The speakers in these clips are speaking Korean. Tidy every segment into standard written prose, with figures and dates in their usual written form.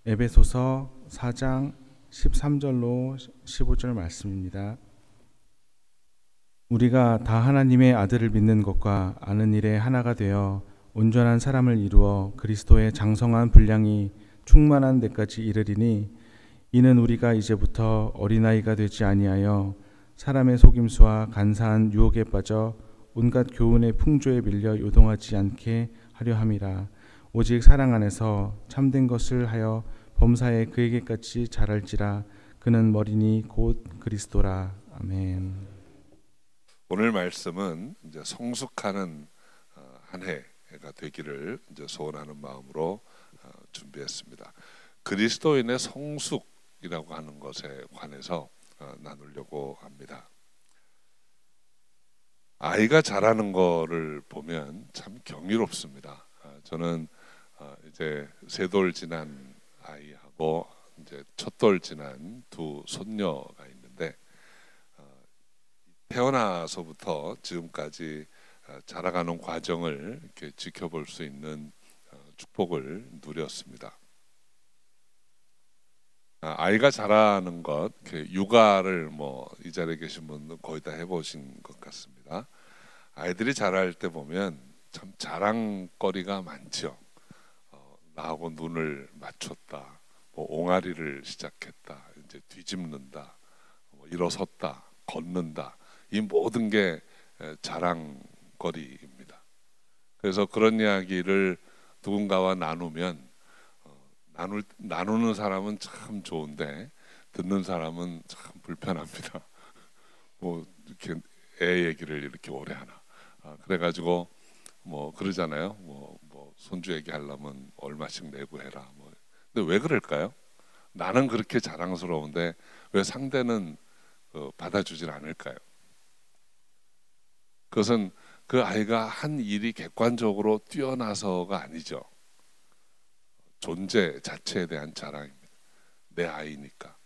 에베소서 4장 13절로 15절 말씀입니다. 우리가 다 하나님의 아들을 믿는 것과 아는 일에 하나가 되어 온전한 사람을 이루어 그리스도의 장성한 분량이 충만한 데까지 이르리니, 이는 우리가 이제부터 어린아이가 되지 아니하여 사람의 속임수와 간사한 유혹에 빠져 온갖 교훈의 풍조에 밀려 요동하지 않게 하려 함이라. 오직 사랑 안에서 참된 것을 하여 범사에 그에게까지 자랄지라. 그는 머리니 곧 그리스도라. 아멘. 오늘 말씀은 이제 성숙하는 한 해가 되기를 이제 소원하는 마음으로 준비했습니다. 그리스도인의 성숙이라고 하는 것에 관해서 나누려고 합니다. 아이가 자라는 거를 보면 참 경이롭습니다. 저는 이제 세 돌 지난 아이하고 이제 첫 돌 지난 두 손녀가 있는데, 태어나서부터 지금까지 자라가는 과정을 이렇게 지켜볼 수 있는 축복을 누렸습니다. 아이가 자라는 것, 육아를 이 자리에 계신 분은 거의 다 해보신 것 같습니다. 아이들이 자랄 때 보면 참 자랑거리가 많죠. 나하고 눈을 맞췄다, 옹알이를 시작했다, 이제 뒤집는다, 일어섰다, 걷는다, 이 모든 게 자랑거리입니다. 그래서 그런 이야기를 누군가와 나누면 나누는 사람은 참 좋은데 듣는 사람은 참 불편합니다. 이렇게 애 얘기를 이렇게 오래 하나. 그래가지고 그러잖아요. 손주 얘기하려면 얼마씩 내고 해라. 근데 왜 그럴까요? 나는 그렇게 자랑스러운데 왜 상대는 받아주질 않을까요? 그것은 그 아이가 한 일이 객관적으로 뛰어나서가 아니죠. 존재 자체에 대한 자랑입니다. 내 아이니까,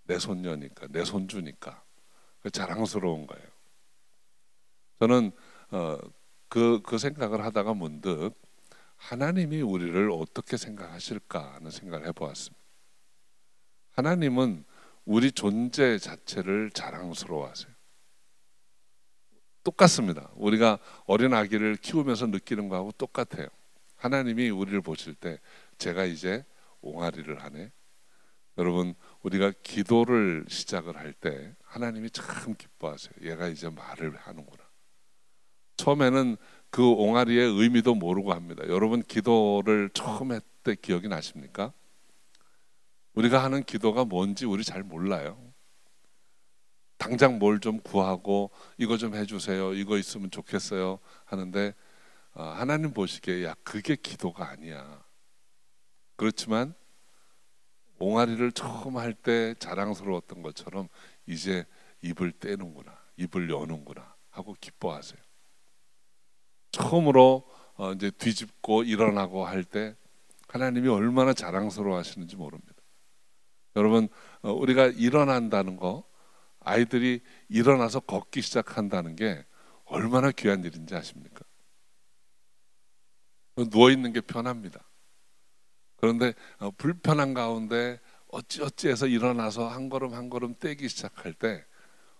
내 손녀니까, 내 손주니까 자랑스러운 거예요. 저는 그 생각을 하다가 문득 하나님이 우리를 어떻게 생각하실까 하는 생각을 해보았습니다. 하나님은 우리 존재 자체를 자랑스러워하세요. 똑같습니다. 우리가 어린 아기를 키우면서 느끼는 거하고 똑같아요. 하나님이 우리를 보실 때 제가 이제 옹알이를 하네. 여러분, 우리가 기도를 시작을 할 때 하나님이 참 기뻐하세요. 얘가 이제 말을 하는구나. 처음에는 그 옹알이의 의미도 모르고 합니다. 여러분, 기도를 처음 했을 때 기억이 나십니까? 우리가 하는 기도가 뭔지 우리 잘 몰라요. 당장 뭘 좀 구하고 이거 좀 해주세요, 이거 있으면 좋겠어요 하는데, 하나님 보시기에 야, 그게 기도가 아니야. 그렇지만 옹알이를 처음 할 때 자랑스러웠던 것처럼 이제 입을 떼는구나, 입을 여는구나 하고 기뻐하세요. 처음으로 이제 뒤집고 일어나고 할 때 하나님이 얼마나 자랑스러워 하시는지 모릅니다. 여러분, 우리가 일어난다는 거, 아이들이 일어나서 걷기 시작한다는 게 얼마나 귀한 일인지 아십니까? 누워있는 게 편합니다. 그런데 불편한 가운데 어찌어찌해서 일어나서 한 걸음 한 걸음 떼기 시작할 때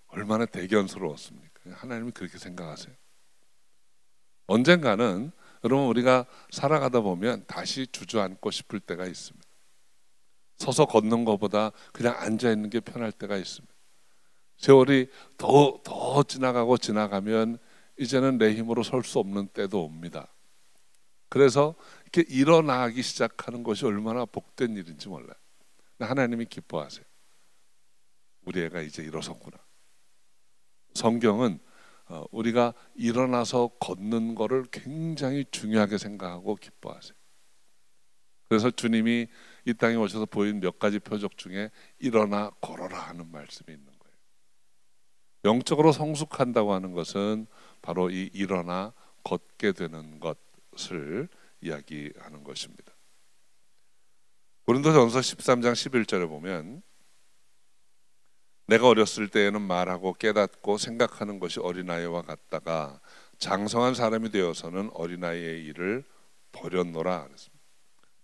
얼마나 대견스러웠습니까? 하나님이 그렇게 생각하세요. 언젠가는 여러분, 우리가 살아가다 보면 다시 주저앉고 싶을 때가 있습니다. 서서 걷는 것보다 그냥 앉아있는 게 편할 때가 있습니다. 세월이 더 지나가면 이제는 내 힘으로 설 수 없는 때도 옵니다. 그래서 이렇게 일어나기 시작하는 것이 얼마나 복된 일인지 몰라요. 하나님이 기뻐하세요. 우리 애가 이제 일어섰구나. 성경은 우리가 일어나서 걷는 거를 굉장히 중요하게 생각하고 기뻐하세요. 그래서 주님이 이 땅에 오셔서 보인 몇 가지 표적 중에 일어나 걸어라 하는 말씀이 있는 거예요. 영적으로 성숙한다고 하는 것은 바로 이 일어나 걷게 되는 것을 이야기하는 것입니다. 고린도전서 13장 11절에 보면, 내가 어렸을 때에는 말하고 깨닫고 생각하는 것이 어린아이와 같다가 장성한 사람이 되어서는 어린아이의 일을 버렸노라.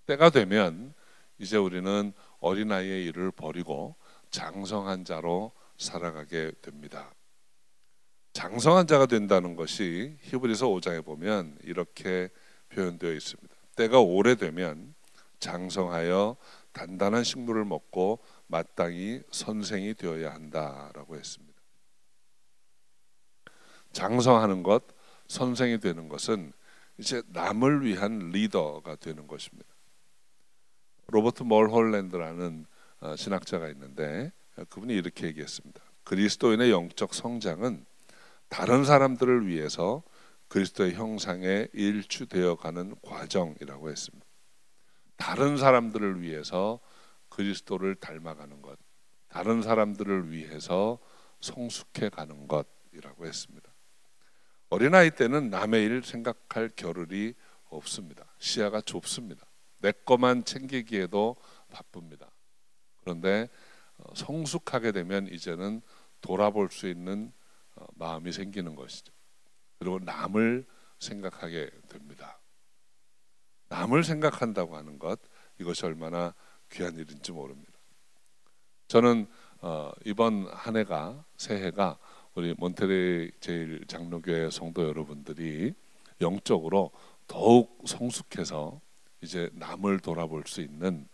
때가 되면 이제 우리는 어린아이의 일을 버리고 장성한 자로 살아가게 됩니다. 장성한 자가 된다는 것이 히브리서 5장에 보면 이렇게 표현되어 있습니다. 때가 오래되면 장성하여 단단한 식물을 먹고 마땅히 선생이 되어야 한다라고 했습니다. 장성하는 것, 선생이 되는 것은 이제 남을 위한 리더가 되는 것입니다. 로버트 멀홀랜드라는 신학자가 있는데 그분이 이렇게 얘기했습니다. 그리스도인의 영적 성장은 다른 사람들을 위해서 그리스도의 형상에 일추되어 가는 과정이라고 했습니다. 다른 사람들을 위해서 그리스도를 닮아가는 것, 다른 사람들을 위해서 성숙해 가는 것이라고 했습니다. 어린아이 때는 남의 일 생각할 겨를이 없습니다. 시야가 좁습니다. 내 것만 챙기기에도 바쁩니다. 그런데 성숙하게 되면 이제는 돌아볼 수 있는 마음이 생기는 것이죠. 그리고 남을 생각하게 됩니다. 남을 생각한다고 하는 것, 이것이 얼마나 귀한 일인지 모릅니다. 저는 이번 한 해가, 새해가 우리 몬테레이 제1장로교회 성도 여러분들이 영적으로 더욱 성숙해서 이제 남을 돌아볼 수 있는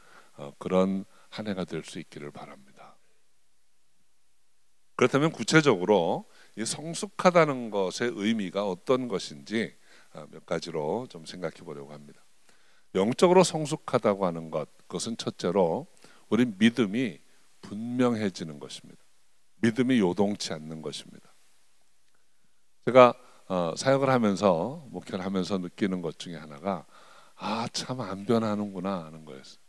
그런 한 해가 될 수 있기를 바랍니다. 그렇다면 구체적으로 이 성숙하다는 것의 의미가 어떤 것인지 몇 가지로 좀 생각해 보려고 합니다. 영적으로 성숙하다고 하는 것, 그것은 첫째로 우리 믿음이 분명해지는 것입니다. 믿음이 요동치 않는 것입니다. 제가 사역을 하면서, 목회를 하면서 느끼는 것 중에 하나가 참 안 변하는구나 하는 거였어요.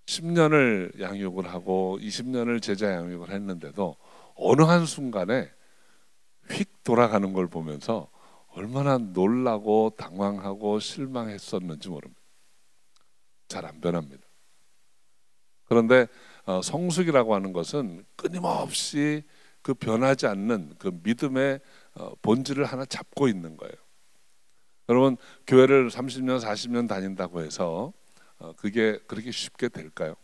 10년을 양육을 하고 20년을 제자 양육을 했는데도 어느 한순간에 휙 돌아가는 걸 보면서 얼마나 놀라고 당황하고 실망했었는지 모릅니다. 잘 안 변합니다. 그런데 성숙이라고 하는 것은 끊임없이 그 변하지 않는 그 믿음의 본질을 하나 잡고 있는 거예요. 여러분, 교회를 30년, 40년 다닌다고 해서 그게 그렇게 쉽게 될까요?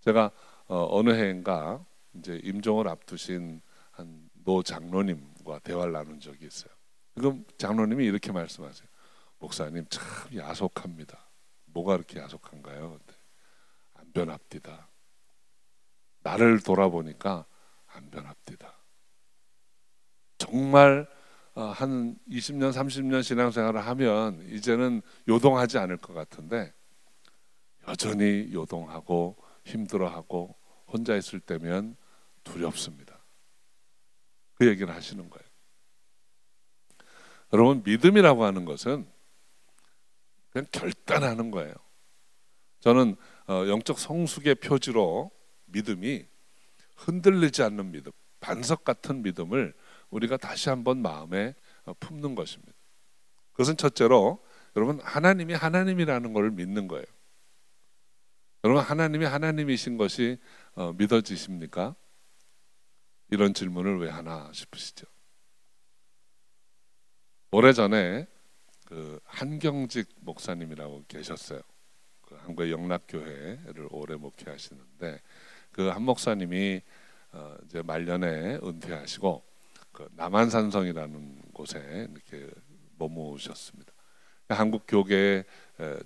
제가 어느 해인가 이제 임종을 앞두신 한 노 장로님과 대화를 나눈 적이 있어요. 지금 장로님이 이렇게 말씀하세요. 목사님 참 야속합니다. 뭐가 그렇게 야속한가요? 안 변합디다. 나를 돌아보니까 안 변합디다. 정말 한 20년, 30년 신앙생활을 하면 이제는 요동하지 않을 것 같은데 여전히 요동하고 힘들어하고 혼자 있을 때면 두렵습니다. 그 얘기를 하시는 거예요. 여러분, 믿음이라고 하는 것은 그냥 결단하는 거예요. 저는 영적 성숙의 표지로 믿음이 흔들리지 않는 믿음, 반석 같은 믿음을 우리가 다시 한번 마음에 품는 것입니다. 그것은 첫째로 여러분, 하나님이 하나님이라는 것을 믿는 거예요. 여러분, 하나님이 하나님이신 것이 믿어지십니까? 이런 질문을 왜 하나 싶으시죠? 오래전에 그 한경직 목사님이라고 계셨어요. 그 한국의 영락교회를 오래 목회하시는데 그 한 목사님이 이제 말년에 은퇴하시고 그 남한산성이라는 곳에 이렇게 머무셨습니다. 한국 교계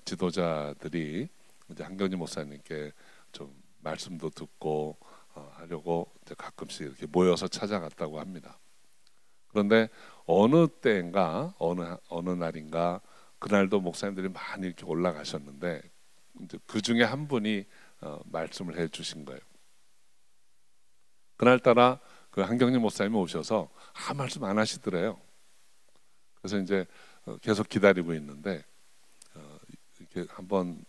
지도자들이 이제 한경직 목사님께 좀 말씀도 듣고 하려고 이제 가끔씩 이렇게 모여서 찾아갔다고 합니다. 그런데 어느 때인가 어느 날인가 그날도 목사님들이 많이 이렇게 올라가셨는데 이제 그 중에 한 분이 말씀을 해주신 거예요. 그날따라 그 한경림 목사님이 오셔서 말씀 안 하시더래요. 그래서 이제 계속 기다리고 있는데 이렇게 한번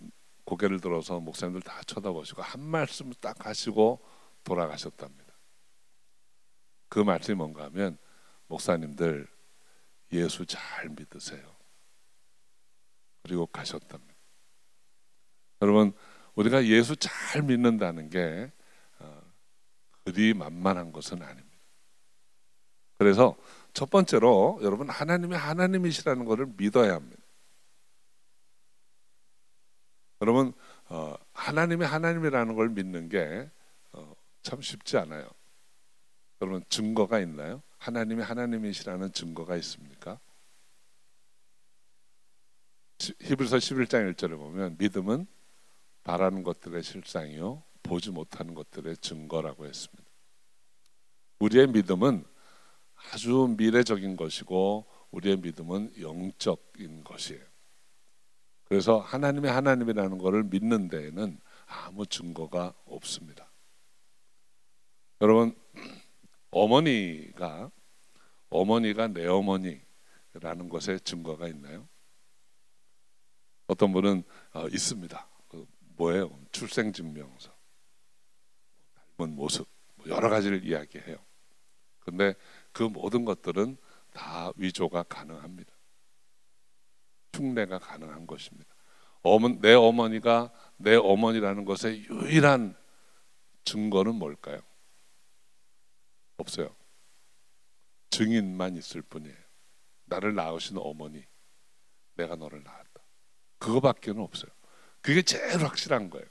고개를 들어서 목사님들 다 쳐다보시고 한 말씀 딱 하시고 돌아가셨답니다. 그 말씀이 뭔가 하면 목사님들 예수 잘 믿으세요. 그리고 가셨답니다. 여러분, 우리가 예수 잘 믿는다는 게 그리 만만한 것은 아닙니다. 그래서 첫 번째로 여러분, 하나님이 하나님이시라는 것을 믿어야 합니다. 여러분, 하나님이 하나님이라는 걸 믿는 게 참 쉽지 않아요. 여러분, 증거가 있나요? 하나님이 하나님이시라는 증거가 있습니까? 히브리서 11장 1절에 보면 믿음은 바라는 것들의 실상이요 보지 못하는 것들의 증거라고 했습니다. 우리의 믿음은 아주 미래적인 것이고 우리의 믿음은 영적인 것이에요. 그래서 하나님이 하나님이라는 것을 믿는 데에는 아무 증거가 없습니다. 여러분, 어머니가 내 어머니라는 것에 증거가 있나요? 어떤 분은 있습니다. 뭐예요? 출생증명서, 닮은 모습, 여러 가지를 이야기해요. 그런데 그 모든 것들은 다 위조가 가능합니다. 흉내가 가능한 것입니다. 내 어머니가 내 어머니라는 것의 유일한 증거는 뭘까요? 없어요. 증인만 있을 뿐이에요. 나를 낳으신 어머니, 내가 너를 낳았다. 그거밖에는 없어요. 그게 제일 확실한 거예요.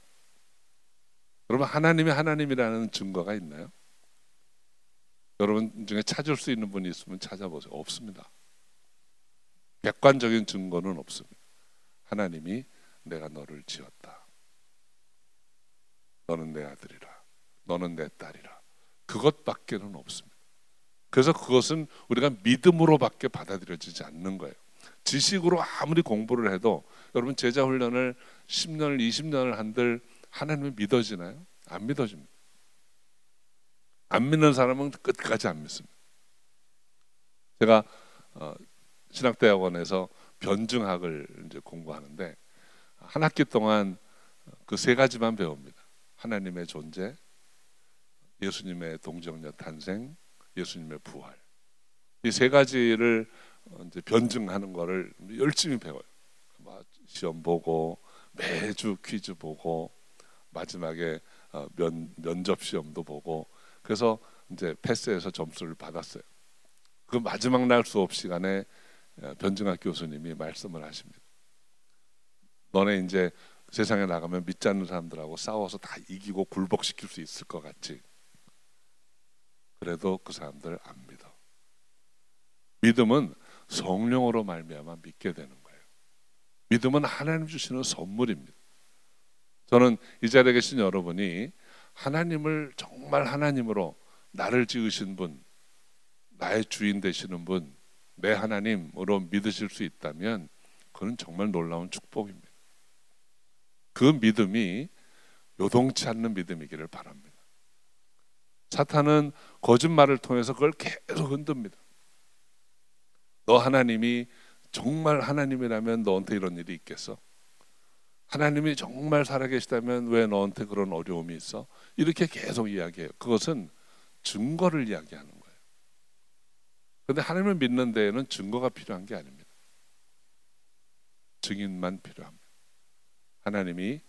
여러분, 하나님이 하나님이라는 증거가 있나요? 여러분 중에 찾을 수 있는 분이 있으면 찾아보세요. 없습니다. 객관적인 증거는 없습니다. 하나님이 내가 너를 지었다. 너는 내 아들이라. 너는 내 딸이라. 그것밖에는 없습니다. 그래서 그것은 우리가 믿음으로밖에 받아들여지지 않는 거예요. 지식으로 아무리 공부를 해도 여러분 제자 훈련을 10년을 20년을 한들 하나님이 믿어지나요? 안 믿어집니다. 안 믿는 사람은 끝까지 안 믿습니다. 제가 신학대학원에서 변증학을 이제 공부하는데 한 학기 동안 그 세 가지만 배웁니다. 하나님의 존재, 예수님의 동정녀 탄생, 예수님의 부활. 이 세 가지를 이제 변증하는 거를 열심히 배워요. 시험 보고 매주 퀴즈 보고 마지막에 면접 시험도 보고 그래서 이제 패스해서 점수를 받았어요. 그 마지막 날 수업 시간에 변증학 교수님이 말씀을 하십니다. 너네 이제 세상에 나가면 믿지 않는 사람들하고 싸워서 다 이기고 굴복시킬 수 있을 것 같지? 그래도 그 사람들 안 믿어. 믿음은 성령으로 말미암아 믿게 되는 거예요. 믿음은 하나님 주시는 선물입니다. 저는 이 자리에 계신 여러분이 하나님을 정말 하나님으로 나를 지으신 분, 나의 주인 되시는 분, 내 하나님으로 믿으실 수 있다면 그건 정말 놀라운 축복입니다. 그 믿음이 요동치 않는 믿음이기를 바랍니다. 사탄은 거짓말을 통해서 그걸 계속 흔듭니다. 너 하나님이 정말 하나님이라면 너한테 이런 일이 있겠어? 하나님이 정말 살아계시다면 왜 너한테 그런 어려움이 있어? 이렇게 계속 이야기해요. 그것은 증거를 이야기하는 거예요. 그런데 하나님을 믿는 데에는 증거가 필요한 게 아닙니다. 증인만 필요합니다. 하나님이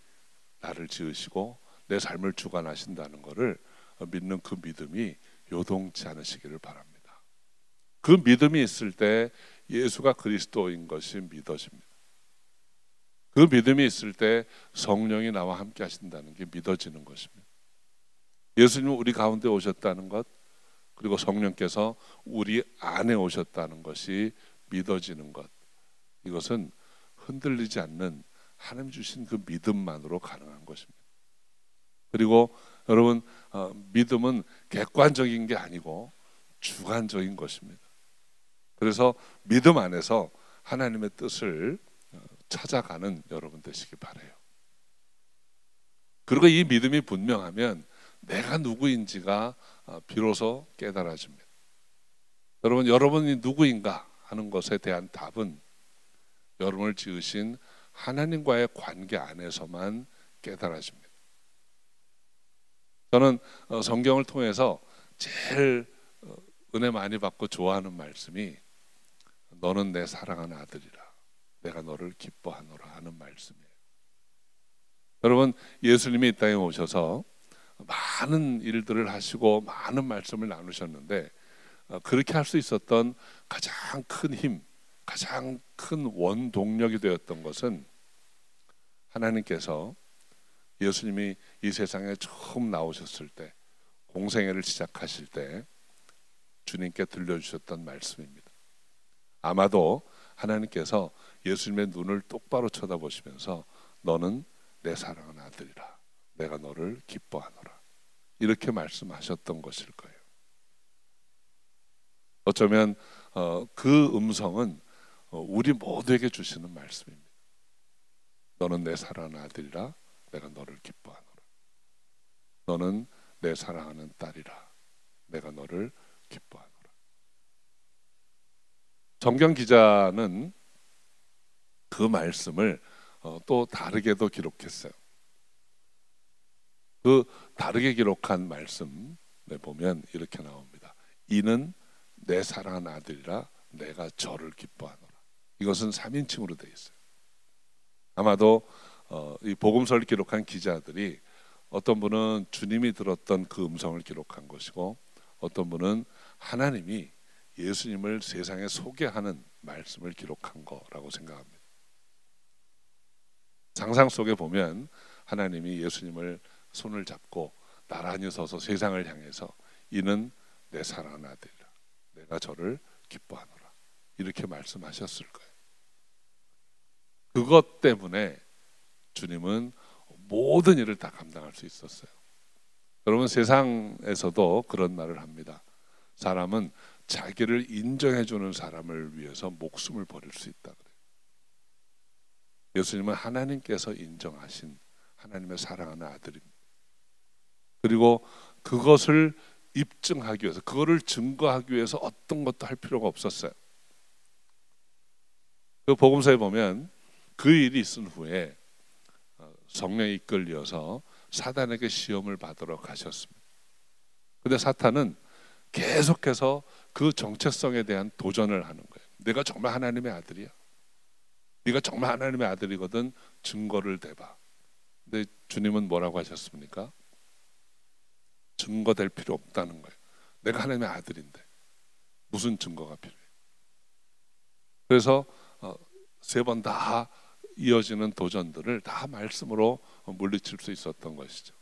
나를 지으시고 내 삶을 주관하신다는 것을 믿는 그 믿음이 요동치 않으시기를 바랍니다. 그 믿음이 있을 때 예수가 그리스도인 것이 믿어집니다. 그 믿음이 있을 때 성령이 나와 함께 하신다는 게 믿어지는 것입니다. 예수님은 우리 가운데 오셨다는 것, 그리고 성령께서 우리 안에 오셨다는 것이 믿어지는 것, 이것은 흔들리지 않는 하나님 주신 그 믿음만으로 가능한 것입니다. 그리고 여러분, 믿음은 객관적인 게 아니고 주관적인 것입니다. 그래서 믿음 안에서 하나님의 뜻을 찾아가는 여러분 되시기 바라요. 그리고 이 믿음이 분명하면 내가 누구인지가 비로소 깨달아집니다. 여러분, 여러분이 누구인가 하는 것에 대한 답은 여러분을 지으신 하나님과의 관계 안에서만 깨달아집니다. 저는 성경을 통해서 제일 은혜 많이 받고 좋아하는 말씀이 너는 내 사랑하는 아들이라 내가 너를 기뻐하노라 하는 말씀이에요. 여러분, 예수님이 이 땅에 오셔서 많은 일들을 하시고 많은 말씀을 나누셨는데 그렇게 할 수 있었던 가장 큰 힘, 가장 큰 원동력이 되었던 것은 하나님께서 예수님이 이 세상에 처음 나오셨을 때, 공생애를 시작하실 때 주님께 들려주셨던 말씀입니다. 아마도 하나님께서 예수님의 눈을 똑바로 쳐다보시면서 너는 내 사랑하는 아들이라, 내가 너를 기뻐하노라, 이렇게 말씀하셨던 것일 거예요. 어쩌면 그 음성은 우리 모두에게 주시는 말씀입니다. 너는 내 사랑하는 아들이라, 내가 너를 기뻐하노라. 너는 내 사랑하는 딸이라, 내가 너를 기뻐하노라. 정경 기자는 그 말씀을 또 다르게도 기록했어요. 그 다르게 기록한 말씀에 보면 이렇게 나옵니다. 이는 내 사랑하는 아들이라 내가 저를 기뻐하노라. 이것은 3인칭으로 되어 있어요. 아마도 이 복음서를 기록한 기자들이 어떤 분은 주님이 들었던 그 음성을 기록한 것이고, 어떤 분은 하나님이 예수님을 세상에 소개하는 말씀을 기록한 거라고 생각합니다. 상상 속에 보면 하나님이 예수님을 손을 잡고 나란히 서서 세상을 향해서 이는 내 사랑하는 아들이라, 내가 저를 기뻐하노라, 이렇게 말씀하셨을 거예요. 그것 때문에 주님은 모든 일을 다 감당할 수 있었어요. 여러분, 세상에서도 그런 말을 합니다. 사람은 자기를 인정해주는 사람을 위해서 목숨을 버릴 수 있다 그래요. 예수님은 하나님께서 인정하신 하나님의 사랑하는 아들입니다. 그리고 그것을 입증하기 위해서, 그거를 증거하기 위해서 어떤 것도 할 필요가 없었어요. 그 복음서에 보면 그 일이 있은 후에 성령에 이끌려서 사단에게 시험을 받으러 가셨습니다. 근데 사탄은 계속해서 그 정체성에 대한 도전을 하는 거예요. 내가 정말 하나님의 아들이야? 네가 정말 하나님의 아들이거든 증거를 대봐. 근데 주님은 뭐라고 하셨습니까? 증거될 필요 없다는 거예요. 내가 하나님의 아들인데 무슨 증거가 필요해? 그래서 3번 다 이어지는 도전들을 다 말씀으로 물리칠 수 있었던 것이죠.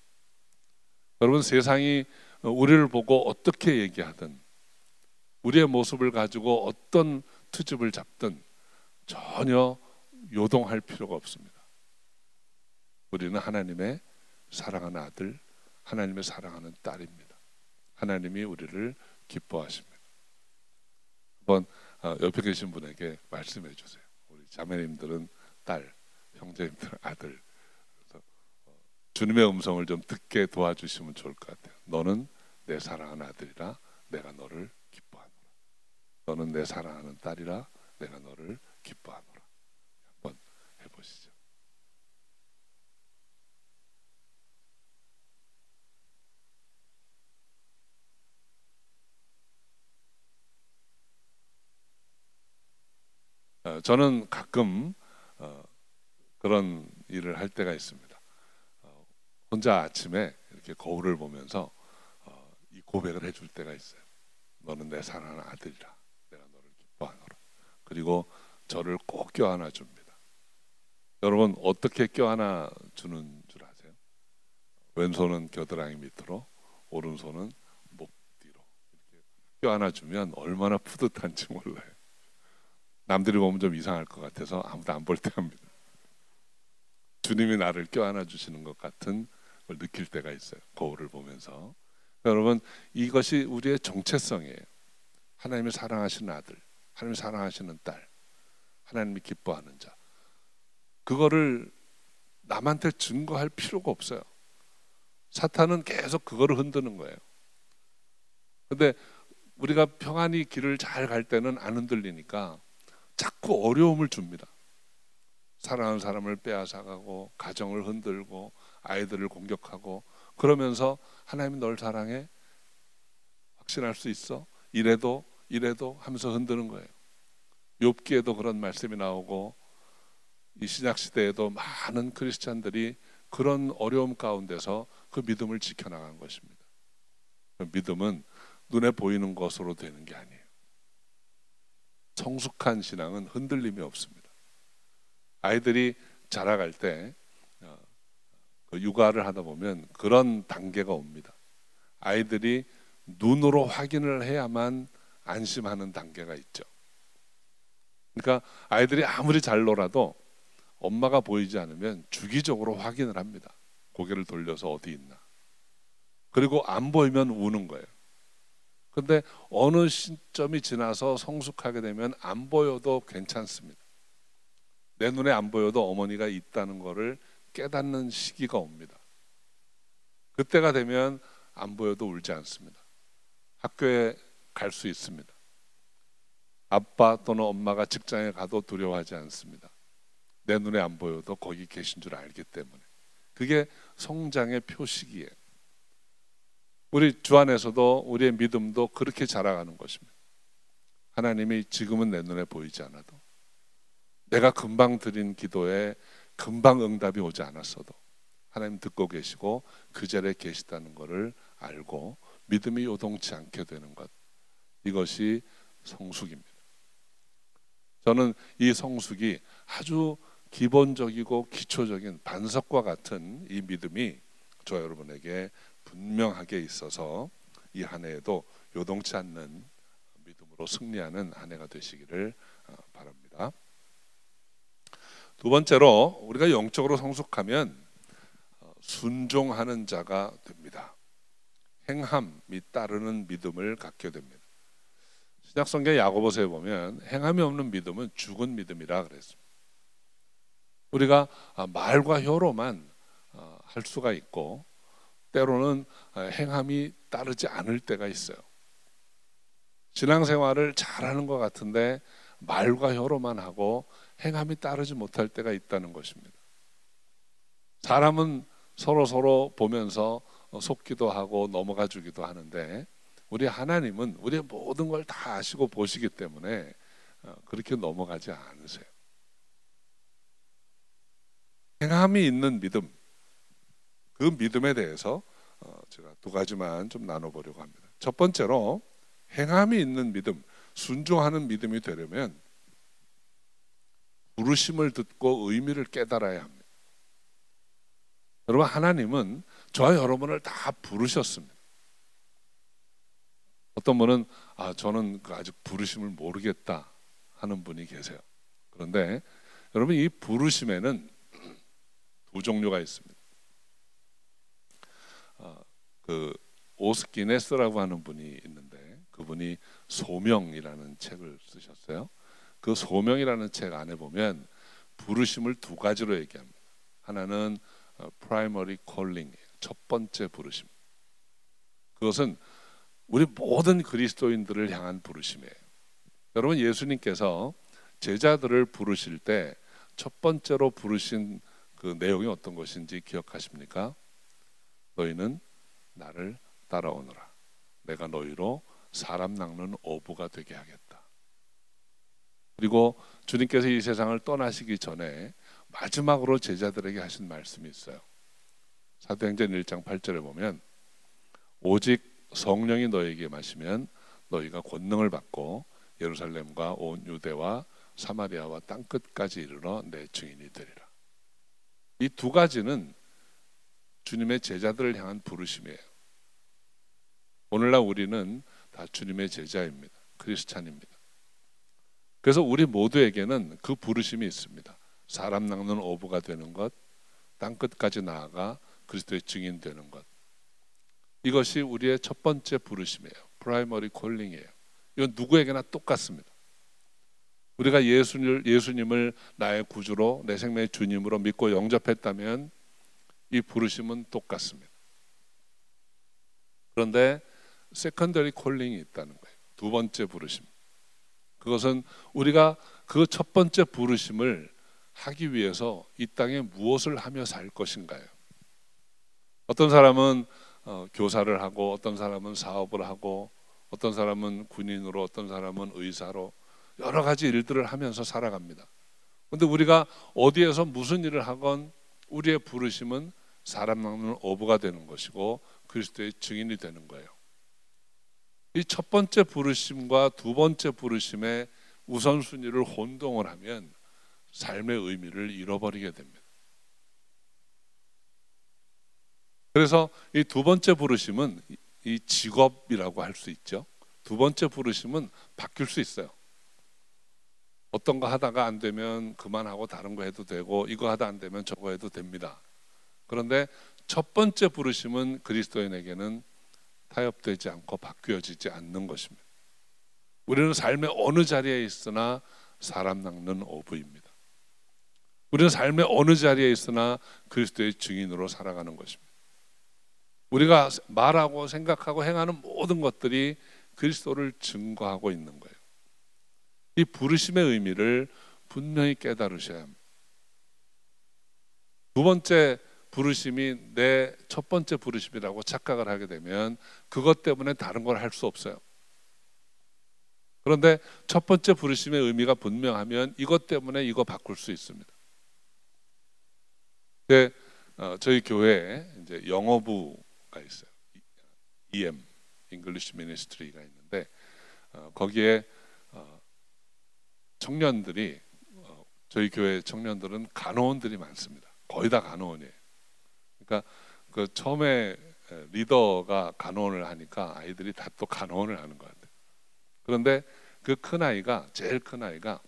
여러분, 세상이 우리를 보고 어떻게 얘기하든, 우리의 모습을 가지고 어떤 트집을 잡든 전혀 요동할 필요가 없습니다. 우리는 하나님의 사랑하는 아들, 하나님의 사랑하는 딸입니다. 하나님이 우리를 기뻐하십니다. 한번 옆에 계신 분에게 말씀해 주세요. 우리 자매님들은 딸, 형제님들은 아들. 그래서 주님의 음성을 좀 듣게 도와주시면 좋을 것 같아요. 너는 내 사랑하는 아들이라 내가 너를 기뻐하노라. 너는 내 사랑하는 딸이라 내가 너를 기뻐하노라. 한번 해보시죠. 저는 가끔 그런 일을 할 때가 있습니다. 혼자 아침에 이렇게 거울을 보면서 이 고백을 해줄 때가 있어요. 너는 내 사랑하는 아들이라 내가 너를 기뻐하노라. 그리고 저를 꼭 껴안아 줍니다. 여러분, 어떻게 껴안아 주는 줄 아세요? 왼손은 겨드랑이 밑으로, 오른손은 목 뒤로 이렇게 껴안아 주면 얼마나 뿌듯한지 몰라요. 남들이 보면 좀 이상할 것 같아서 아무도 안 볼 때 합니다. 주님이 나를 껴안아 주시는 것 같은 걸 느낄 때가 있어요. 거울을 보면서. 여러분, 이것이 우리의 정체성이에요. 하나님이 사랑하시는 아들, 하나님이 사랑하시는 딸, 하나님이 기뻐하는 자. 그거를 남한테 증거할 필요가 없어요. 사탄은 계속 그거를 흔드는 거예요. 근데 우리가 평안히 길을 잘 갈 때는 안 흔들리니까 자꾸 어려움을 줍니다. 사랑하는 사람을 빼앗아가고, 가정을 흔들고, 아이들을 공격하고, 그러면서 하나님이 널 사랑해? 확신할 수 있어? 이래도 하면서 흔드는 거예요. 욥기에도 그런 말씀이 나오고, 이 신약 시대에도 많은 크리스찬들이 그런 어려움 가운데서 그 믿음을 지켜나간 것입니다. 그 믿음은 눈에 보이는 것으로 되는 게 아니에요. 성숙한 신앙은 흔들림이 없습니다. 아이들이 자라갈 때 육아를 하다 보면 그런 단계가 옵니다. 아이들이 눈으로 확인을 해야만 안심하는 단계가 있죠. 그러니까 아이들이 아무리 잘 놀아도 엄마가 보이지 않으면 주기적으로 확인을 합니다. 고개를 돌려서 어디 있나. 그리고 안 보이면 우는 거예요. 근데 어느 시점이 지나서 성숙하게 되면 안 보여도 괜찮습니다. 내 눈에 안 보여도 어머니가 있다는 것을 깨닫는 시기가 옵니다. 그때가 되면 안 보여도 울지 않습니다. 학교에 갈 수 있습니다. 아빠 또는 엄마가 직장에 가도 두려워하지 않습니다. 내 눈에 안 보여도 거기 계신 줄 알기 때문에. 그게 성장의 표식이에요. 우리 주 안에서도 우리의 믿음도 그렇게 자라가는 것입니다. 하나님이 지금은 내 눈에 보이지 않아도, 내가 금방 드린 기도에 금방 응답이 오지 않았어도 하나님 듣고 계시고 그 자리에 계시다는 것을 알고 믿음이 요동치 않게 되는 것, 이것이 성숙입니다. 저는 이 성숙이 아주 기본적이고 기초적인 반석과 같은 이 믿음이 저 여러분에게 분명하게 있어서 이 한 해에도 요동치 않는 믿음으로 승리하는 한 해가 되시기를 바랍니다. 두 번째로, 우리가 영적으로 성숙하면 순종하는 자가 됩니다. 행함이 따르는 믿음을 갖게 됩니다. 신약성경 야고보서에 보면 행함이 없는 믿음은 죽은 믿음이라 그랬습니다. 우리가 말과 혀로만 할 수가 있고 때로는 행함이 따르지 않을 때가 있어요. 신앙생활을 잘하는 것 같은데 말과 혀로만 하고 행함이 따르지 못할 때가 있다는 것입니다. 사람은 서로 보면서 속기도 하고 넘어가 주기도 하는데 우리 하나님은 우리의 모든 걸 다 아시고 보시기 때문에 그렇게 넘어가지 않으세요. 행함이 있는 믿음, 그 믿음에 대해서 제가 두 가지만 좀 나눠보려고 합니다. 첫 번째로, 행함이 있는 믿음, 순종하는 믿음이 되려면 부르심을 듣고 의미를 깨달아야 합니다. 여러분, 하나님은 저와 여러분을 다 부르셨습니다. 어떤 분은 저는 아직 부르심을 모르겠다 하는 분이 계세요. 그런데 여러분, 이 부르심에는 두 종류가 있습니다. 그 오스기네스라고 하는 분이 있는데 그분이 소명이라는 책을 쓰셨어요. 그 소명이라는 책 안에 보면 부르심을 두 가지로 얘기합니다. 하나는 primary calling, 첫 번째 부르심. 그것은 우리 모든 그리스도인들을 향한 부르심이에요. 여러분, 예수님께서 제자들을 부르실 때 첫 번째로 부르신 그 내용이 어떤 것인지 기억하십니까? 너희는 나를 따라오너라. 내가 너희로 사람 낚는 어부가 되게 하겠다. 그리고 주님께서 이 세상을 떠나시기 전에 마지막으로 제자들에게 하신 말씀이 있어요. 사도행전 1장 8절에 보면 오직 성령이 너희에게 마시면 너희가 권능을 받고 예루살렘과 온 유대와 사마리아와 땅끝까지 이르러 내 증인이 되리라. 이 두 가지는 주님의 제자들을 향한 부르심이에요. 오늘날 우리는 다 주님의 제자입니다. 크리스찬입니다. 그래서 우리 모두에게는 그 부르심이 있습니다. 사람 낚는 어부가 되는 것, 땅끝까지 나아가 그리스도의 증인 되는 것. 이것이 우리의 첫 번째 부르심이에요. 프라이머리 콜링이에요. 이건 누구에게나 똑같습니다. 우리가 예수님을 나의 구주로, 내 생명의 주님으로 믿고 영접했다면 이 부르심은 똑같습니다. 그런데 세컨더리 콜링이 있다는 거예요. 두 번째 부르심. 그것은 우리가 그 첫 번째 부르심을 하기 위해서 이 땅에 무엇을 하며 살 것인가요? 어떤 사람은 교사를 하고, 어떤 사람은 사업을 하고, 어떤 사람은 군인으로, 어떤 사람은 의사로 여러 가지 일들을 하면서 살아갑니다. 그런데 우리가 어디에서 무슨 일을 하건 우리의 부르심은 사람 낚는 어부가 되는 것이고 그리스도의 증인이 되는 거예요. 이 첫 번째 부르심과 두 번째 부르심의 우선순위를 혼동을 하면 삶의 의미를 잃어버리게 됩니다. 그래서 이 두 번째 부르심은 이 직업이라고 할 수 있죠. 두 번째 부르심은 바뀔 수 있어요. 어떤 거 하다가 안 되면 그만하고 다른 거 해도 되고, 이거 하다 안 되면 저거 해도 됩니다. 그런데 첫 번째 부르심은 그리스도인에게는 타협되지 않고 바뀌어지지 않는 것입니다. 우리는 삶의 어느 자리에 있으나 사람 낚는 어부입니다. 우리는 삶의 어느 자리에 있으나 그리스도의 증인으로 살아가는 것입니다. 우리가 말하고 생각하고 행하는 모든 것들이 그리스도를 증거하고 있는 거예요. 이 부르심의 의미를 분명히 깨달으셔야 합니다. 두 번째 부르심이 내 첫 번째 부르심이라고 착각을 하게 되면 그것 때문에 다른 걸 할 수 없어요. 그런데 첫 번째 부르심의 의미가 분명하면 이것 때문에 이거 바꿀 수 있습니다. 저희 교회에 이제 영어부가 있어요. EM, English Ministry가 있는데 거기에 청년들이 저희 교회 청년들은 간호원들이 많습니다. 거의 다 간호원이에요. 그러니까 그 처음에 리더가 간호원을 하니까 아이들이 다 또 간호원을 하는 것 같아요. 그런데 그 큰 아이가 제일 큰 아이가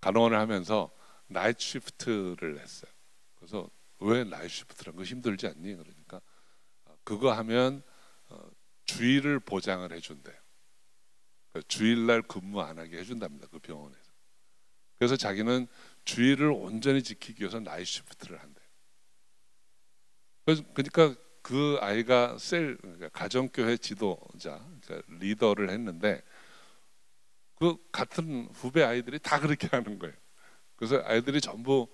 간호원을 하면서 나이트 시프트를 했어요. 그래서 왜 나이트 시프트라는 거 힘들지 않니? 그러니까 그거 하면 주의를 보장을 해준대요. 주일날 근무 안 하게 해준답니다. 그 병원에서. 그래서 자기는 주의를 온전히 지키기 위해서 나이트 시프트를 한대요. 그러니까 그 아이가 그러니까 가정교회 지도자, 그러니까 리더를 했는데 그 같은 후배 아이들이 다 그렇게 하는 거예요. 그래서 아이들이 전부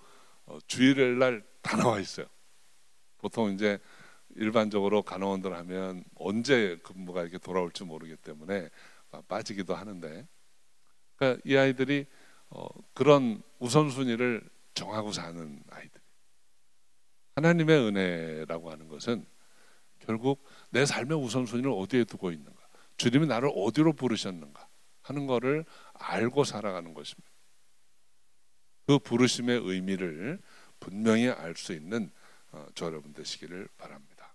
주일날 다 나와 있어요. 보통 이제 일반적으로 간호원들 하면 언제 근무가 이렇게 돌아올지 모르기 때문에 빠지기도 하는데, 그러니까 이 아이들이 그런 우선순위를 정하고 사는 아이들. 하나님의 은혜라고 하는 것은 결국 내 삶의 우선순위를 어디에 두고 있는가, 주님이 나를 어디로 부르셨는가 하는 것을 알고 살아가는 것입니다. 그 부르심의 의미를 분명히 알 수 있는 저 여러분 되시기를 바랍니다.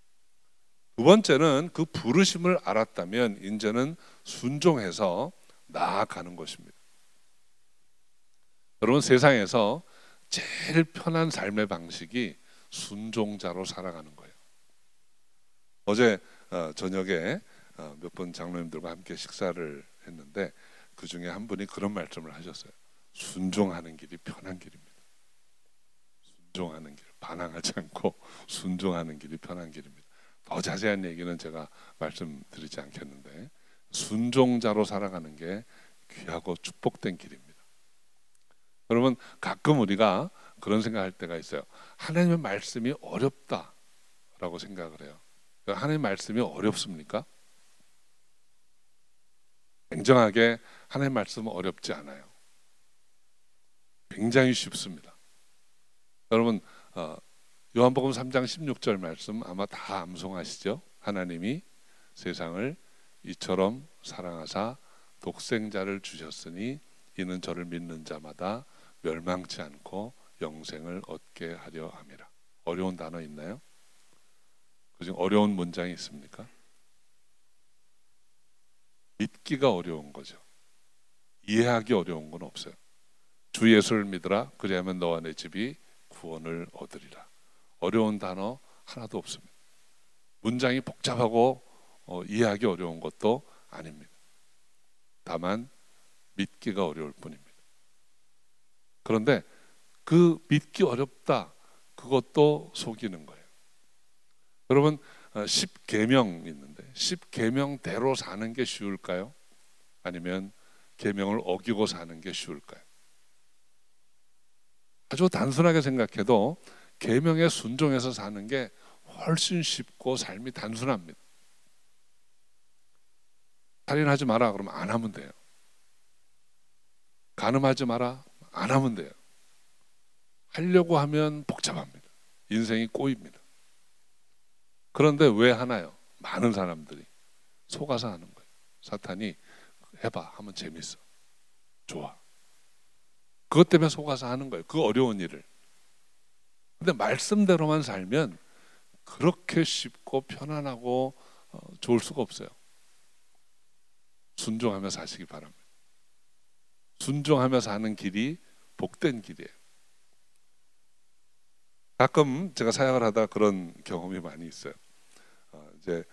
두 번째는 그 부르심을 알았다면 이제는 순종해서 나아가는 것입니다. 여러분, 세상에서 제일 편한 삶의 방식이 순종자로 살아가는 거예요. 어제 저녁에 몇 분 장로님들과 함께 식사를 했는데 그 중에 한 분이 그런 말씀을 하셨어요. 순종하는 길이 편한 길입니다. 순종하는 길, 반항하지 않고 순종하는 길이 편한 길입니다. 더 자세한 얘기는 제가 말씀드리지 않겠는데 순종자로 살아가는 게 귀하고 축복된 길입니다. 여러분, 가끔 우리가 그런 생각할 때가 있어요. 하나님의 말씀이 어렵다라고 생각을 해요. 하나님의 말씀이 어렵습니까? 냉정하게 하나님의 말씀은 어렵지 않아요. 굉장히 쉽습니다. 여러분, 요한복음 3장 16절 말씀 아마 다 암송하시죠? 하나님이 세상을 이처럼 사랑하사 독생자를 주셨으니 이는 저를 믿는 자마다 멸망치 않고 영생을 얻게 하려 함이라. 어려운 단어 있나요? 그중 어려운 문장이 있습니까? 믿기가 어려운 거죠. 이해하기 어려운 건 없어요. 주 예수를 믿으라 그리하면 너와 내 집이 구원을 얻으리라. 어려운 단어 하나도 없습니다. 문장이 복잡하고 이해하기 어려운 것도 아닙니다. 다만 믿기가 어려울 뿐입니다. 그런데 그 믿기 어렵다, 그것도 속이는 거예요. 여러분, 10계명 있는데 10계명대로 사는 게 쉬울까요? 아니면 계명을 어기고 사는 게 쉬울까요? 아주 단순하게 생각해도 계명에 순종해서 사는 게 훨씬 쉽고 삶이 단순합니다. 살인하지 마라 그러면 안 하면 돼요. 간음하지 마라 안 하면 돼요. 하려고 하면 복잡합니다. 인생이 꼬입니다. 그런데 왜 하나요? 많은 사람들이 속아서 하는 거예요. 사탄이 해봐 하면 재밌어, 좋아. 그것 때문에 속아서 하는 거예요. 그 어려운 일을. 근데 말씀대로만 살면 그렇게 쉽고 편안하고 좋을 수가 없어요. 순종하며 사시기 바랍니다. 순종하며 사는 길이 복된 길이에요. 가끔 제가 사역을 하다 그런 경험이 많이 있어요. 이제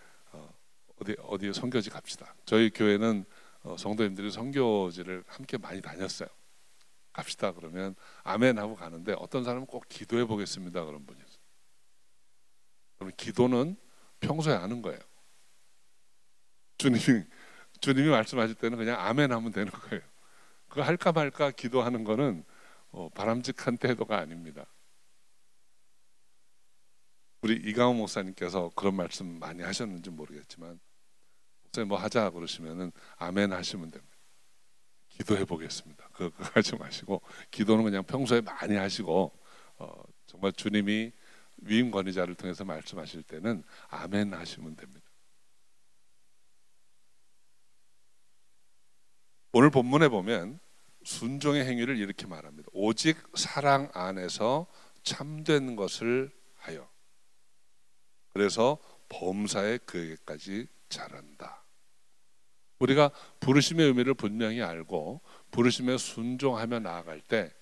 어디 선교지 갑시다. 저희 교회는 성도님들이 선교지를 함께 많이 다녔어요. 갑시다 그러면 아멘 하고 가는데 어떤 사람은 꼭 기도해 보겠습니다 그런 분이 있어요. 그럼 기도는 평소에 하는 거예요. 주님이 말씀하실 때는 그냥 아멘 하면 되는 거예요. 그거 할까 말까 기도하는 거는 바람직한 태도가 아닙니다. 우리 이강호 목사님께서 그런 말씀 많이 하셨는지 모르겠지만, 목사님 뭐 하자 그러시면은 아멘 하시면 됩니다. 기도해 보겠습니다. 그거 하지 마시고 기도는 그냥 평소에 많이 하시고 정말 주님이 위임 권위자를 통해서 말씀하실 때는 아멘 하시면 됩니다. 오늘 본문에 보면 순종의 행위를 이렇게 말합니다. 오직 사랑 안에서 참된 것을 하여 그래서 범사에 그에게까지 자란다. 우리가 부르심의 의미를 분명히 알고 부르심에 순종하며 나아갈 때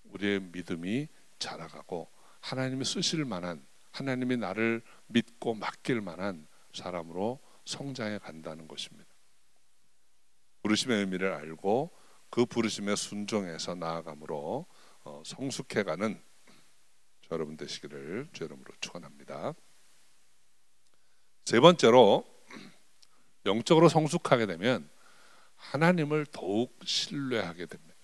우리의 믿음이 자라가고 하나님이 쓰실 만한, 하나님이 나를 믿고 맡길 만한 사람으로 성장해 간다는 것입니다. 부르심의 의미를 알고 그 부르심에 순종해서 나아감으로 성숙해가는 여러분 되시기를 주 이름으로 축원합니다. 세 번째로, 영적으로 성숙하게 되면 하나님을 더욱 신뢰하게 됩니다.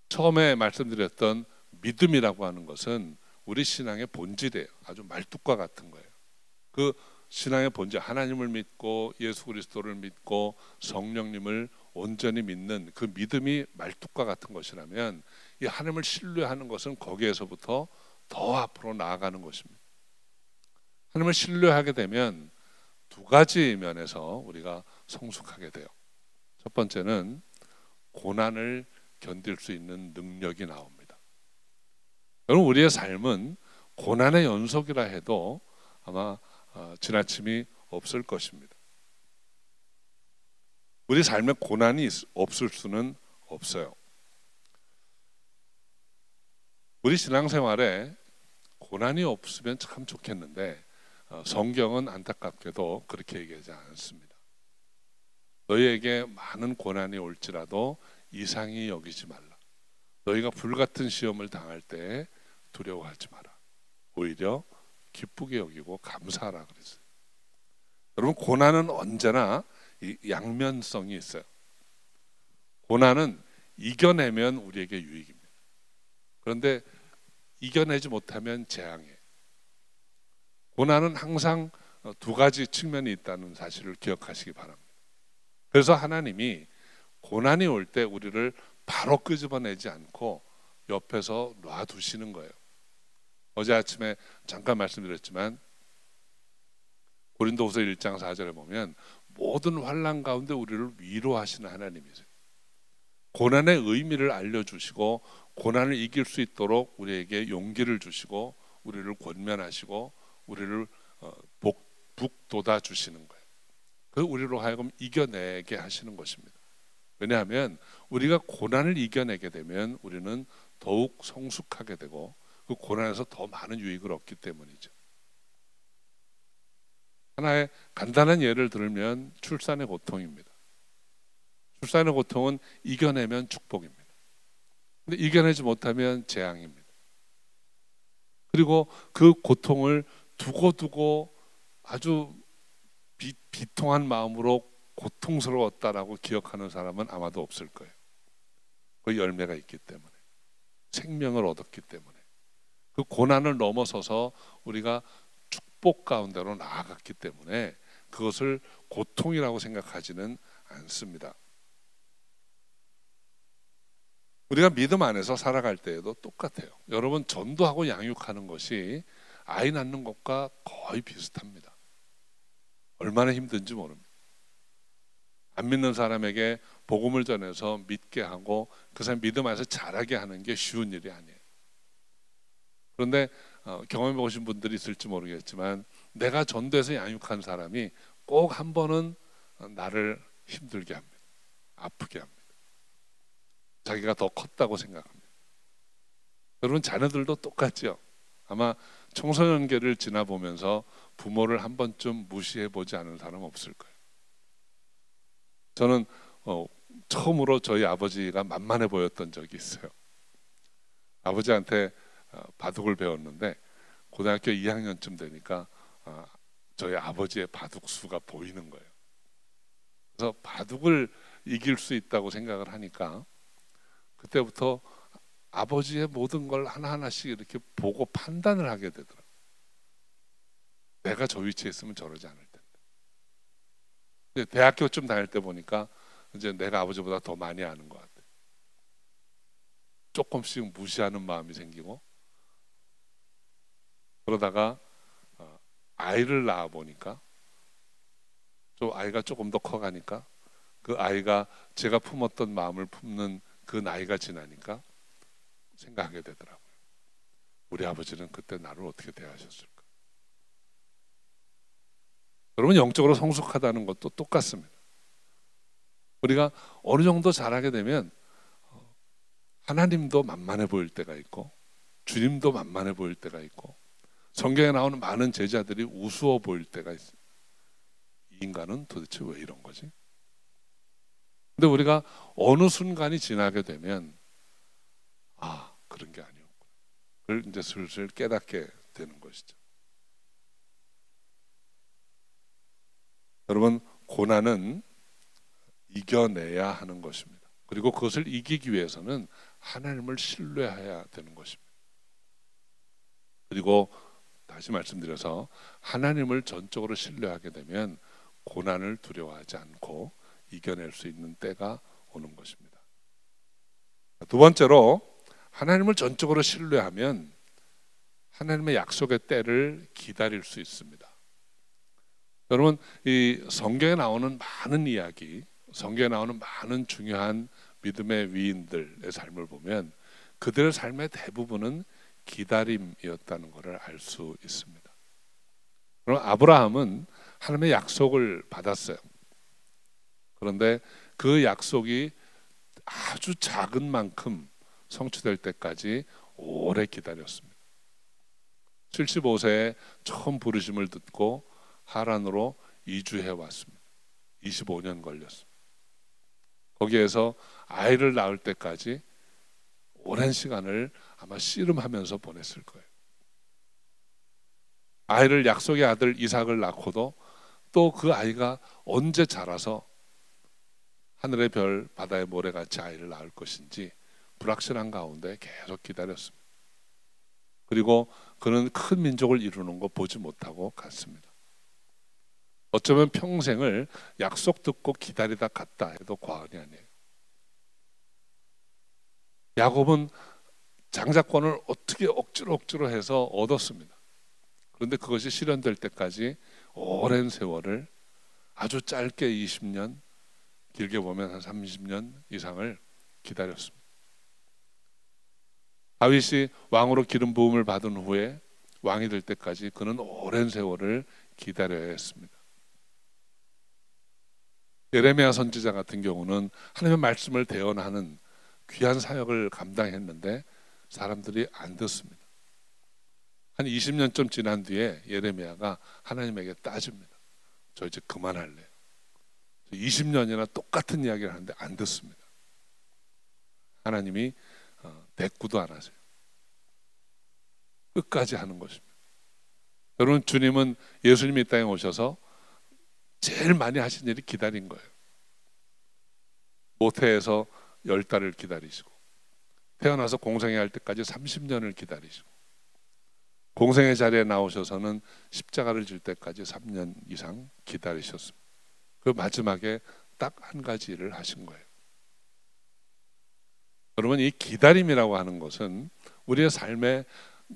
처음에 말씀드렸던 믿음이라고 하는 것은 우리 신앙의 본질이에요. 아주 말뚝과 같은 거예요. 그 신앙의 본질, 하나님을 믿고 예수 그리스도를 믿고 성령님을 온전히 믿는 그 믿음이 말뚝과 같은 것이라면, 이 하나님을 신뢰하는 것은 거기에서부터 더 앞으로 나아가는 것입니다. 하나님을 신뢰하게 되면 두 가지 면에서 우리가 성숙하게 돼요. 첫 번째는 고난을 견딜 수 있는 능력이 나옵니다. 여러분, 우리의 삶은 고난의 연속이라 해도 아마 지나침이 없을 것입니다. 우리 삶에 고난이 없을 수는 없어요. 우리 신앙생활에 고난이 없으면 참 좋겠는데 성경은 안타깝게도 그렇게 얘기하지 않습니다. 너희에게 많은 고난이 올지라도 이상히 여기지 말라. 너희가 불같은 시험을 당할 때 두려워하지 마라. 오히려 기쁘게 여기고 감사하라 그랬어요. 여러분, 고난은 언제나 이 양면성이 있어요. 고난은 이겨내면 우리에게 유익입니다. 그런데 이겨내지 못하면 재앙이에요. 고난은 항상 두 가지 측면이 있다는 사실을 기억하시기 바랍니다. 그래서 하나님이 고난이 올 때 우리를 바로 끄집어내지 않고 옆에서 놔두시는 거예요. 어제 아침에 잠깐 말씀드렸지만 고린도후서 1장 4절에 보면 모든 환난 가운데 우리를 위로하시는 하나님이세요. 고난의 의미를 알려주시고 고난을 이길 수 있도록 우리에게 용기를 주시고 우리를 권면하시고 우리를 북돋아 주시는 거예요. 그 우리로 하여금 이겨내게 하시는 것입니다. 왜냐하면 우리가 고난을 이겨내게 되면 우리는 더욱 성숙하게 되고 그 고난에서 더 많은 유익을 얻기 때문이죠. 하나의 간단한 예를 들면 출산의 고통입니다. 출산의 고통은 이겨내면 축복입니다. 근데 이겨내지 못하면 재앙입니다. 그리고 그 고통을 두고 아주 비통한 마음으로 고통스러웠다라고 기억하는 사람은 아마도 없을 거예요. 그 열매가 있기 때문에, 생명을 얻었기 때문에, 그 고난을 넘어서서 우리가 축복 가운데로 나아갔기 때문에 그것을 고통이라고 생각하지는 않습니다. 우리가 믿음 안에서 살아갈 때에도 똑같아요. 여러분, 전도하고 양육하는 것이 아이 낳는 것과 거의 비슷합니다. 얼마나 힘든지 모릅니다. 안 믿는 사람에게 복음을 전해서 믿게 하고 그 사람 믿음 안에서 자라게 하는 게 쉬운 일이 아니에요. 그런데 경험해 보신 분들이 있을지 모르겠지만 내가 전도해서 양육한 사람이 꼭 한 번은 나를 힘들게 합니다. 아프게 합니다. 자기가 더 컸다고 생각합니다. 여러분 자녀들도 똑같죠. 아마 청소년기를 지나보면서 부모를 한 번쯤 무시해 보지 않은 사람 없을 거예요. 저는 처음으로 저희 아버지가 만만해 보였던 적이 있어요. 아버지한테 바둑을 배웠는데 고등학교 2학년쯤 되니까 저희 아버지의 바둑수가 보이는 거예요. 그래서 바둑을 이길 수 있다고 생각을 하니까 그때부터 아버지의 모든 걸 하나하나씩 이렇게 보고 판단을 하게 되더라고요. 내가 저 위치에 있으면 저러지 않을 텐데. 근데 대학교쯤 다닐 때 보니까 이제 내가 아버지보다 더 많이 아는 것 같아요. 조금씩 무시하는 마음이 생기고, 그러다가 아이를 낳아 보니까 좀 아이가 조금 더 커가니까 그 아이가 제가 품었던 마음을 품는 그 나이가 지나니까 생각하게 되더라고요. 우리 아버지는 그때 나를 어떻게 대하셨을까? 여러분 영적으로 성숙하다는 것도 똑같습니다. 우리가 어느 정도 잘하게 되면 하나님도 만만해 보일 때가 있고 주님도 만만해 보일 때가 있고 성경에 나오는 많은 제자들이 우스워 보일 때가 있어요. 이 인간은 도대체 왜 이런 거지? 근데 우리가 어느 순간이 지나게 되면 그런 게 아니었구나. 그걸 이제 슬슬 깨닫게 되는 것이죠. 여러분 고난은 이겨내야 하는 것입니다. 그리고 그것을 이기기 위해서는 하나님을 신뢰해야 되는 것입니다. 그리고 다시 말씀드려서 하나님을 전적으로 신뢰하게 되면 고난을 두려워하지 않고 이겨낼 수 있는 때가 오는 것입니다. 두 번째로 하나님을 전적으로 신뢰하면 하나님의 약속의 때를 기다릴 수 있습니다. 여러분 이 성경에 나오는 많은 이야기, 성경에 나오는 많은 중요한 믿음의 위인들의 삶을 보면 그들의 삶의 대부분은 기다림이었다는 것을 알 수 있습니다. 그럼 아브라함은 하나님의 약속을 받았어요. 그런데 그 약속이 아주 작은 만큼 성취될 때까지 오래 기다렸습니다. 75세에 처음 부르심을 듣고 하란으로 이주해 왔습니다. 25년 걸렸습니다. 거기에서 아이를 낳을 때까지 오랜 시간을 아마 씨름하면서 보냈을 거예요. 아이를 약속의 아들 이삭을 낳고도 또 그 아이가 언제 자라서 하늘의 별 바다의 모래같이 아이를 낳을 것인지 불확실한 가운데 계속 기다렸습니다. 그리고 그는 큰 민족을 이루는 거 보지 못하고 갔습니다. 어쩌면 평생을 약속 듣고 기다리다 갔다 해도 과언이 아니에요. 야곱은 장자권을 어떻게 억지로 해서 얻었습니다. 그런데 그것이 실현될 때까지 오랜 세월을 아주 짧게 20년, 길게 보면 한 30년 이상을 기다렸습니다. 다윗이 왕으로 기름 부음을 받은 후에 왕이 될 때까지 그는 오랜 세월을 기다려야 했습니다. 예레미야 선지자 같은 경우는 하나님의 말씀을 대언하는 귀한 사역을 감당했는데 사람들이 안 듣습니다. 한 20년쯤 지난 뒤에 예레미야가 하나님에게 따집니다. 저 이제 그만할래요. 20년이나 똑같은 이야기를 하는데 안 듣습니다. 하나님이 대꾸도 안 하세요. 끝까지 하는 것입니다. 여러분 주님은 예수님이 이 땅에 오셔서 제일 많이 하신 일이 기다린 거예요. 모태에서 10달을 기다리시고 태어나서 공생애 할 때까지 30년을 기다리시고 공생의 자리에 나오셔서는 십자가를 질 때까지 3년 이상 기다리셨습니다. 그 마지막에 딱 한 가지 일을 하신 거예요. 여러분 이 기다림이라고 하는 것은 우리의 삶에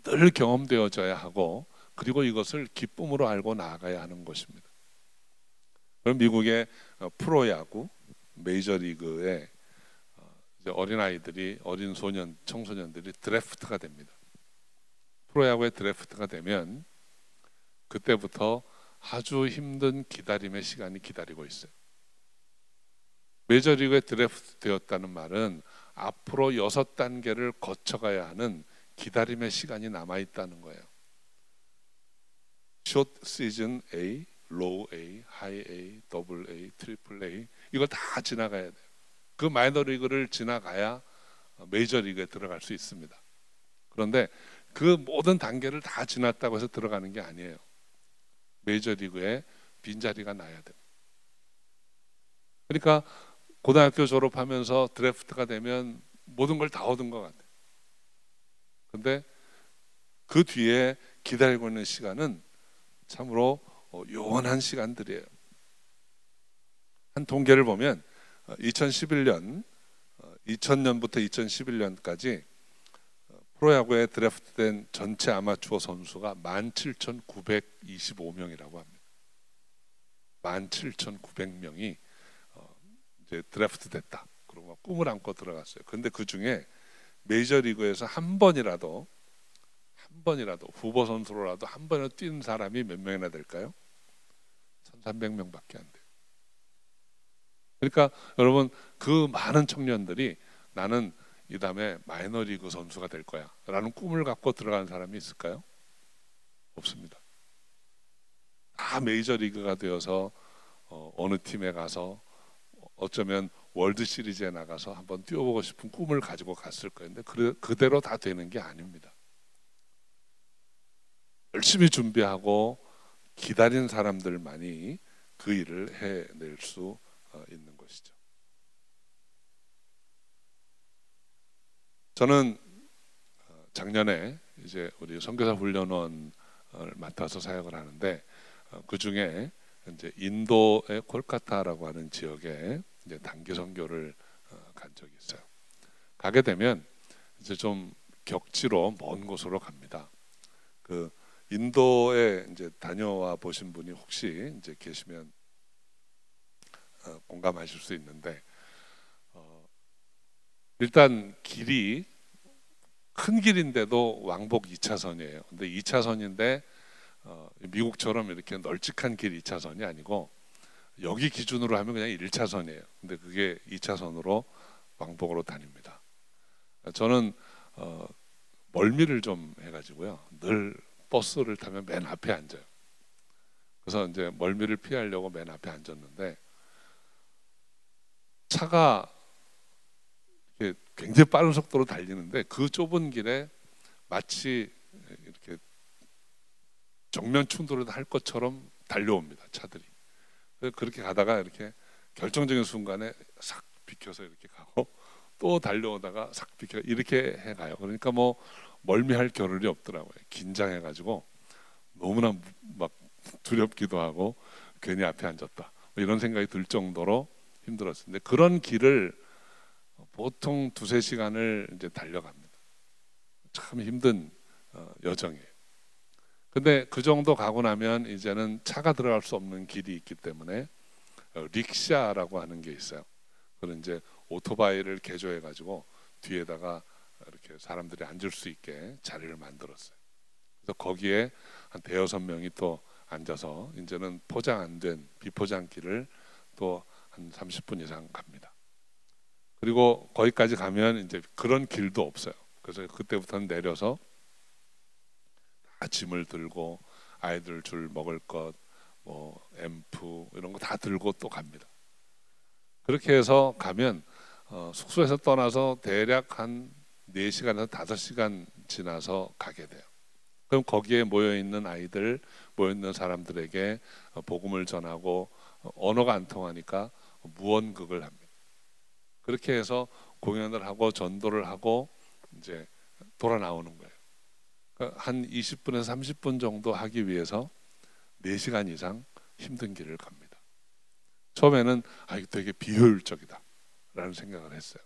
늘 경험되어져야 하고 그리고 이것을 기쁨으로 알고 나아가야 하는 것입니다. 그럼 미국의 프로야구 메이저리그에 어린아이들이 어린 소년 청소년들이 드래프트가 됩니다. 프로야구에 드래프트가 되면 그때부터 아주 힘든 기다림의 시간이 기다리고 있어요. 메이저리그에 드래프트 되었다는 말은 앞으로 6단계를 거쳐가야 하는 기다림의 시간이 남아있다는 거예요. 숏 시즌 A, 로우 A, 하이 A, 더블 A, 트리플 A 이걸 다 지나가야 돼요. 그 마이너리그를 지나가야 메이저리그에 들어갈 수 있습니다. 그런데 그 모든 단계를 다 지났다고 해서 들어가는 게 아니에요. 메이저리그에 빈자리가 나야 돼요. 그러니까 고등학교 졸업하면서 드래프트가 되면 모든 걸 다 얻은 것 같아요. 근데 그 뒤에 기다리고 있는 시간은 참으로 요원한 시간들이에요. 한 통계를 보면 2011년, 2000년부터 2011년까지 프로야구에 드래프트된 전체 아마추어 선수가 17,925명이라고 합니다. 17,900명이 이제 드래프트 됐다. 그리고 꿈을 안고 들어갔어요. 그런데 그 중에 메이저리그에서 한 번이라도 후보 선수로라도 한 번이라도 뛴 사람이 몇 명이나 될까요? 1,300명밖에 안 돼요. 그러니까 여러분 그 많은 청년들이 나는 이 다음에 마이너리그 선수가 될 거야 라는 꿈을 갖고 들어가는 사람이 있을까요? 없습니다. 다 메이저리그가 되어서 어느 팀에 가서 어쩌면 월드시리즈에 나가서 한번 뛰어보고 싶은 꿈을 가지고 갔을 거예요. 근데 그대로 다 되는 게 아닙니다. 열심히 준비하고 기다린 사람들만이 그 일을 해낼 수 있는 것이죠. 저는 작년에 이제 우리 선교사 훈련원을 맡아서 사역을 하는데 그 중에 이제 인도의 콜카타라고 하는 지역에 이제 단기 선교를 간 적이 있어요. 가게 되면 이제 좀 격지로 먼 곳으로 갑니다. 그 인도에 이제 다녀와 보신 분이 혹시 이제 계시면 공감하실 수 있는데 일단 길이 큰 길인데도 왕복 2차선이에요. 근데 2차선인데 미국처럼 이렇게 널찍한 길 2차선이 아니고 여기 기준으로 하면 그냥 1차선이에요. 근데 그게 2차선으로 왕복으로 다닙니다. 저는 멀미를 좀 해가지고요. 늘 버스를 타면 맨 앞에 앉아요. 그래서 이제 멀미를 피하려고 맨 앞에 앉았는데 차가 굉장히 빠른 속도로 달리는데 그 좁은 길에 마치 이렇게 정면 충돌을 할 것처럼 달려옵니다. 차들이. 그렇게 가다가 이렇게 결정적인 순간에 싹 비켜서 이렇게 가고 또 달려오다가 싹 비켜 이렇게 해가요. 그러니까 뭐 멀미할 겨를이 없더라고요. 긴장해가지고 너무나 막 두렵기도 하고 괜히 앞에 앉았다 이런 생각이 들 정도로 힘들었어요. 근데 그런 길을 보통 2-3시간을 이제 달려갑니다. 참 힘든 여정이에요. 근데 그 정도 가고 나면 이제는 차가 들어갈 수 없는 길이 있기 때문에 릭샤라고 하는 게 있어요. 그런 이제 오토바이를 개조해 가지고 뒤에다가 이렇게 사람들이 앉을 수 있게 자리를 만들었어요. 그래서 거기에 한 5-6명이 또 앉아서 이제는 포장 안 된 비포장길을 또 한 30분 이상 갑니다. 그리고 거기까지 가면 이제 그런 길도 없어요. 그래서 그때부터는 내려서 다 짐을 들고 아이들 줄 먹을 것, 뭐 앰프 이런 거 다 들고 또 갑니다. 그렇게 해서 가면 숙소에서 떠나서 대략 한 4시간에서 5시간 지나서 가게 돼요. 그럼 거기에 모여있는 아이들, 모여있는 사람들에게 복음을 전하고 언어가 안 통하니까 무언극을 합니다. 그렇게 해서 공연을 하고 전도를 하고 이제 돌아 나오는 거예요. 그러니까 한 20분에서 30분 정도 하기 위해서 4시간 이상 힘든 길을 갑니다. 처음에는 이거 되게 비효율적이다 라는 생각을 했어요.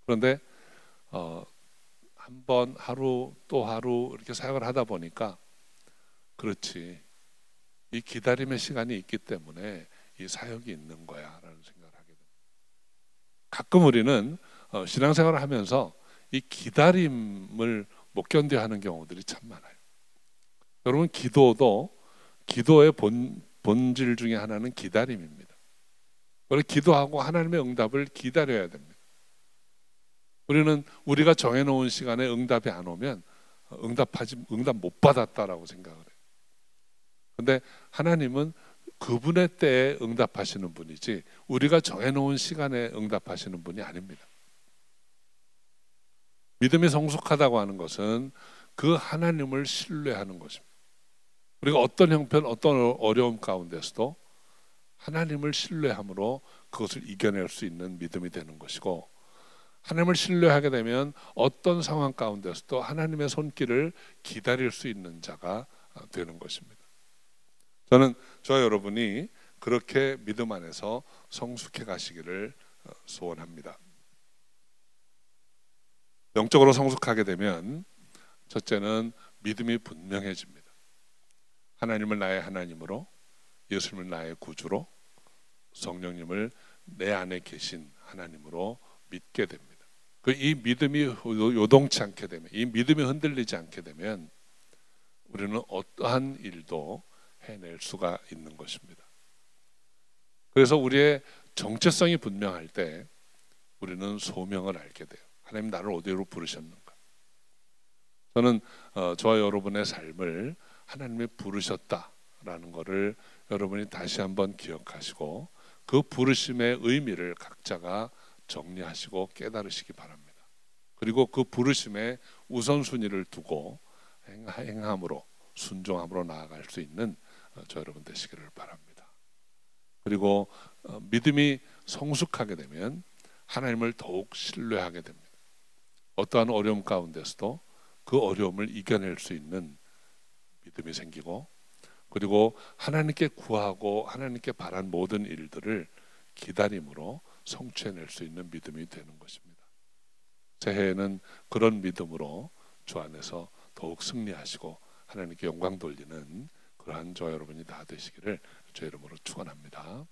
그런데 한 번 하루 또 하루 이렇게 사역을 하다 보니까 그렇지, 이 기다림의 시간이 있기 때문에 이 사역이 있는 거야 라는 생각을 하게 됩니다. 가끔 우리는 신앙생활을 하면서 이 기다림을 못 견뎌 하는 경우들이 참 많아요. 여러분, 기도도 기도의 본질 중에 하나는 기다림입니다. 우리 기도하고 하나님의 응답을 기다려야 됩니다. 우리는 우리가 정해놓은 시간에 응답이 안 오면 응답 못 받았다라고 생각을 해요. 근데 하나님은 그분의 때에 응답하시는 분이지 우리가 정해놓은 시간에 응답하시는 분이 아닙니다. 믿음이 성숙하다고 하는 것은 그 하나님을 신뢰하는 것입니다. 우리가 어떤 형편, 어떤 어려움 가운데서도 하나님을 신뢰함으로 그것을 이겨낼 수 있는 믿음이 되는 것이고, 하나님을 신뢰하게 되면 어떤 상황 가운데서도 하나님의 손길을 기다릴 수 있는 자가 되는 것입니다. 저는 저와 여러분이 그렇게 믿음 안에서 성숙해 가시기를 소원합니다. 영적으로 성숙하게 되면 첫째는 믿음이 분명해집니다. 하나님을 나의 하나님으로, 예수님을 나의 구주로, 성령님을 내 안에 계신 하나님으로 믿게 됩니다. 이 믿음이 요동치 않게 되면, 이 믿음이 흔들리지 않게 되면 우리는 어떠한 일도 해낼 수가 있는 것입니다. 그래서 우리의 정체성이 분명할 때 우리는 소명을 알게 돼요. 하나님 나를 어디로 부르셨는가? 저는 저와 여러분의 삶을 하나님이 부르셨다라는 것을 여러분이 다시 한번 기억하시고 그 부르심의 의미를 각자가 정리하시고 깨달으시기 바랍니다. 그리고 그 부르심의 우선순위를 두고 행함으로, 순종함으로 나아갈 수 있는 저 여러분 되시기를 바랍니다. 그리고 믿음이 성숙하게 되면 하나님을 더욱 신뢰하게 됩니다. 어떠한 어려움 가운데서도 그 어려움을 이겨낼 수 있는 믿음이 생기고, 그리고 하나님께 구하고 하나님께 바란 모든 일들을 기다림으로 성취해낼 수 있는 믿음이 되는 것입니다. 새해에는 그런 믿음으로 주 안에서 더욱 승리하시고 하나님께 영광 돌리는 그러한 저와 여러분이 다 되시기를 주의 이름으로 축원합니다.